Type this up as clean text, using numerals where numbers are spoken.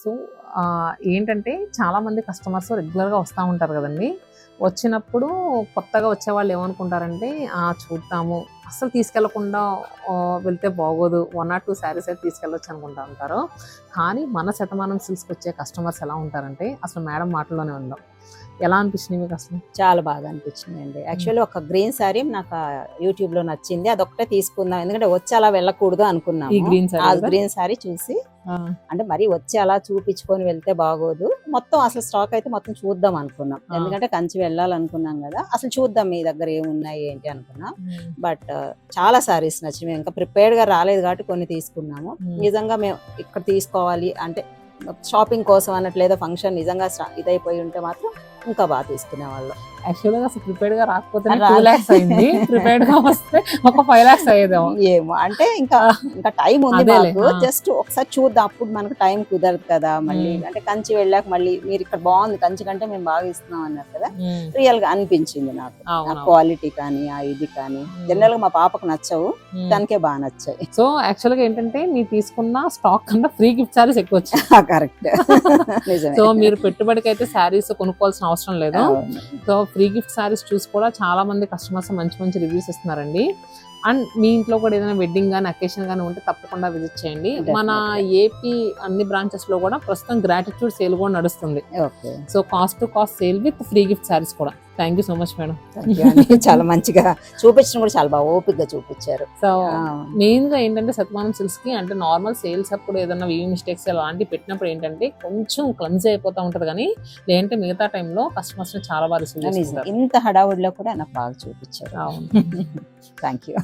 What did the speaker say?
So ఏంటంటే చాలామంది customers రెగ్యులర్గా వస్తూ ఉంటారు కదండి. వచ్చినప్పుడు కొత్తగా వచ్చేవాళ్ళు ఏమనుకుంటారంటే చూద్దాము, అస్సలు తీసుకెళ్లకుండా వెళ్తే బాగోదు, 1 or 2 శారీస్ అయితే తీసుకెళ్ళొచ్చు అనుకుంటా ఉంటారు. కానీ మన శతమానం సిల్క్స్కి వచ్చే కస్టమర్స్ ఎలా ఉంటారంటే అసలు మేడం మాటల్లోనే ఉందాం. ఎలా అనిపించింది మీకు అసలు? చాలా బాగా అనిపించింది అండి. యాక్చువల్లీ ఒక గ్రీన్ శారీ నాకు యూట్యూబ్ లో నచ్చింది, అదొక్కటే తీసుకుందాం, ఎందుకంటే వచ్చి అలా వెళ్ళకూడదు అనుకున్నాము. ఈ గ్రీన్ శారీ గ్రీన్ శారీ చూసి అంటే మరి వచ్చి అలా చూపించుకొని వెళ్తే బాగోదు, మొత్తం అసలు స్టాక్ అయితే మొత్తం చూద్దాం అనుకున్నాం. ఎందుకంటే కంచి వెళ్ళాలనుకున్నాం కదా, అసలు చూద్దాం మీ దగ్గర ఏమున్నాయి ఏంటి అనుకున్నాం. బట్ చాలా సారీస్ నచ్చి మేము ఇంకా ప్రిపేర్డ్ గా రాలేదు కాబట్టి కొన్ని తీసుకున్నాము. నిజంగా మేము ఇక్కడ తీసుకోవాలి అంటే షాపింగ్ కోసం అన్నట్లు ఏదో ఫంక్షన్ నిజంగా ఇదైపోయి ఉంటే మాత్రం ఇంకా బాగా తీసుకునే వాళ్ళు. యాక్చువల్గా అసలు ప్రిపేర్డ్ గా రాకపోతే 2 lakhs అయింది, ప్రిపేర్డ్ గా వస్తే ఒక 5 lakhs అయ్యేదేమో. ఏమో అంటే ఇంకా టైం ఉంది మాకు, జస్ట్ ఒకసారి చూద్దాం, అప్పుడు మనకు టైం కుదరదు కదా. మళ్ళీ అంటే కంచి వెళ్ళాక మళ్ళీ మీరు ఇక్కడ బాగుంది కంచి కంటే మేము బాగా ఇస్తున్నాం అన్నారు కదా, రియల్ గా అనిపించింది నాకు. క్వాలిటీ కానీ ఆ ఇది కానీ జనరల్ గా మా పాపకు నచ్చవు, దానికే బాగా నచ్చాయి. సో యాక్చువల్ గా ఏంటంటే మీరు తీసుకున్న స్టాక్ కన్నా ఫ్రీ గిఫ్ట్ సారీస్ ఎక్కువ వచ్చాయి. కరెక్ట్. సో మీరు పెట్టుబడికి అయితే శారీస్ కొనుక్కోవాల్సిన అవసరం లేదు. సో ఫ్రీ గిఫ్ట్ సారీస్ చూసి కూడా చాలా మంది కస్టమర్స్ మంచి మంచి రివ్యూస్ ఇస్తున్నారండి. అండ్ మీ ఇంట్లో కూడా ఏదైనా వెడ్డింగ్ కానీ అకేషన్ కానీ ఉంటే తప్పకుండా విజిట్ చేయండి. మన ఏపీ అన్ని బ్రాంచెస్ లో కూడా ప్రస్తుతం గ్రాటిట్యూడ్ సేల్ కూడా నడుస్తుంది. So cost to cost sale with free gift saris కూడా. Thank you so much madam. చాలా మంచిగా చూపించడం కూడా చాలా బాగా ఓపికగా చూపించారు. సో మెయిన్ గా ఏంటంటే శతమానం సిల్క్స్ కి అంటే నార్మల్ సేల్స్ అప్పుడు ఏదైనా వీవింగ్ మిస్టేక్స్ అలాంటివి పెట్టినప్పుడు ఏంటంటే కొంచెం క్లమ్జీ అయిపోతా ఉంటది, కానీ లేదంటే మిగతా టైంలో కస్టమర్స్ చాలా బాగా రిసీవ్ చేస్తారు. ఇంత హడావుడిలో కూడా నాకు బాగా చూపించారు. Thank you.